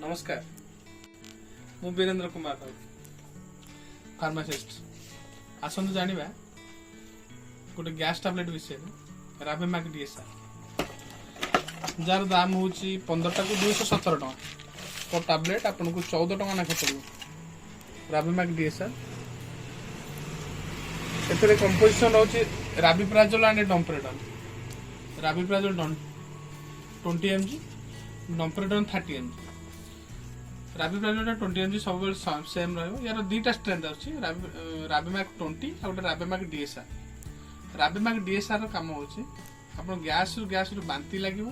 नमस्कार मु वीरेंद्र कुमार राउत फार्मासिस्ट आसतु जानिबा गोटे गैस टैबलेट विषय रावेमाक डीएसआर जार दाम हूँ 15 को 217 टका पर टैबलेट आपन को 14 टका नाखे पड़ो रावेमाक डीएसआर एथरे कंपोजिशन होची राबिप्राजोल एंड डोम्पेरेडोन राबिप्राजोल 20 mg डोम्पेरेडोन 30 mg राबिप्राजोल 20 mg सब सेम रहिबो यार दुईटा स्ट्रेंथ अछि रावेमाक 20 और रावेमाक डीएसआर रावेमाक डीएसआर रो काम होची आपन गैस रो बांती लागिवो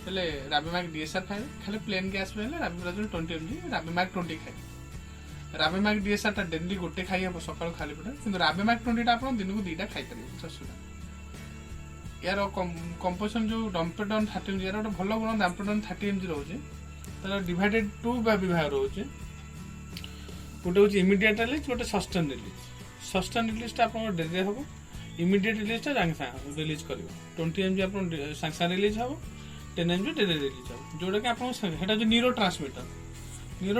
हेले रावेमाक डीएसआर खाइबे खाली प्लेन गैस हेले राबिप्राजोल 20 mg रावेमाक 20 खाइबे रावेमाक डीएसआर ता डेली गोटे खाइ हम सकाळ खाली पेट किंतु रावेमाक 20 ता आपन दिन को दुईटा खाइ परिबे ससुरा यार कंपोजिशन जो डोम्पेरेडोन 30 mg यार भलो गुण डोम्पेरेडोन 30 mg रहउची तार डिवाइडेड टू विभाग रोचे गोटे हूँ इमिडिएट रिलीज गोटे सस्टेन रिलीज आप डेरी हम इमिडिएट रिलीज सागे रिलीज कर 20 mg आप सागे रिलीज हम 10 mg डेरी रिलीज हम जोटा कि आपको जो न्यूरो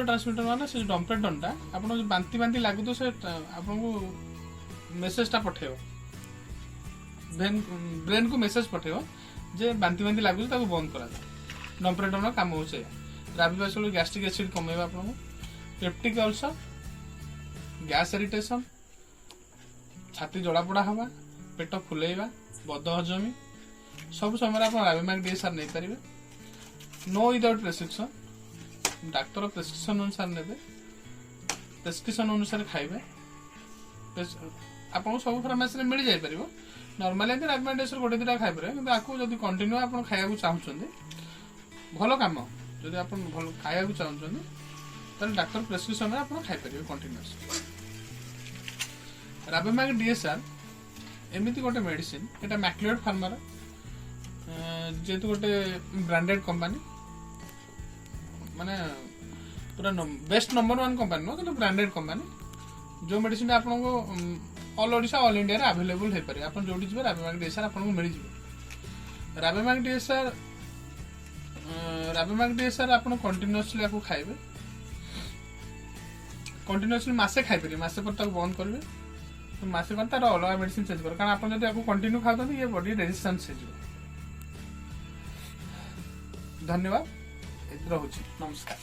ट्रांसमिटर माने से डोम्पेरेडोन टा आप बांती बांती लगु तो से आपको मेसेजटा पठेब ब्रेन को मेसेज पठेब जे बांती बांती लगुच बंद करा डोम्पेरेडोन काम हो राबिप्राजोल गैस्ट्रिक एसिड कमेबा आपको पेप्टिक अल्सर गैस इरिटेशन छाती जड़ापड़ा हवा पेट फुलेबा बद हजमी सब समय आप रावेमाक डीएसआर नहीं पारे no without prescription doctor prescription अनुसार ने प्रेस्क्रिप्शन अनुसार खाइबे आपको सब फार्मेसी में मिल जाए पार नॉर्मली रावेमाक डीएसआर गोटे दुटा खाई पारे कि आपको जब कंटिन्यू आप खाया चाहते भल काम जदि आप भल खाया चाहते डाक्तर प्रेस्क्रिप्शन में आप खाई पारे कंटिन्यूअस रावेमाक डीएसआर एमती गोटे मेडिसिन एटा मैक्लिओड फार्मार जेहेतु गोटे ब्रांडेड कंपनी माने पूरा बेस्ट नंबर 1 कंपनी नो कि ब्रांडेड कंपनी जो मेडिसिन आपको ऑल ओडिशा ऑल इंडिया रे अवेलेबल हो पारे आप जोटी जे रावेमाक डीएसआर आपको मिल जिवो रावेमाक डीएसआर आप कंटिन्यूअसली आपको खाइबे कंटिन्यूअसली मासे खाइ पारे मासे पर तक बंद करबे तो मासे पर तार अलग मेडिसिन चेंज कर कारण आप जब कंटिन्यू खाते ये बॉडी रेजिस्टेंस हो धन्यवाद रहुछि नमस्कार।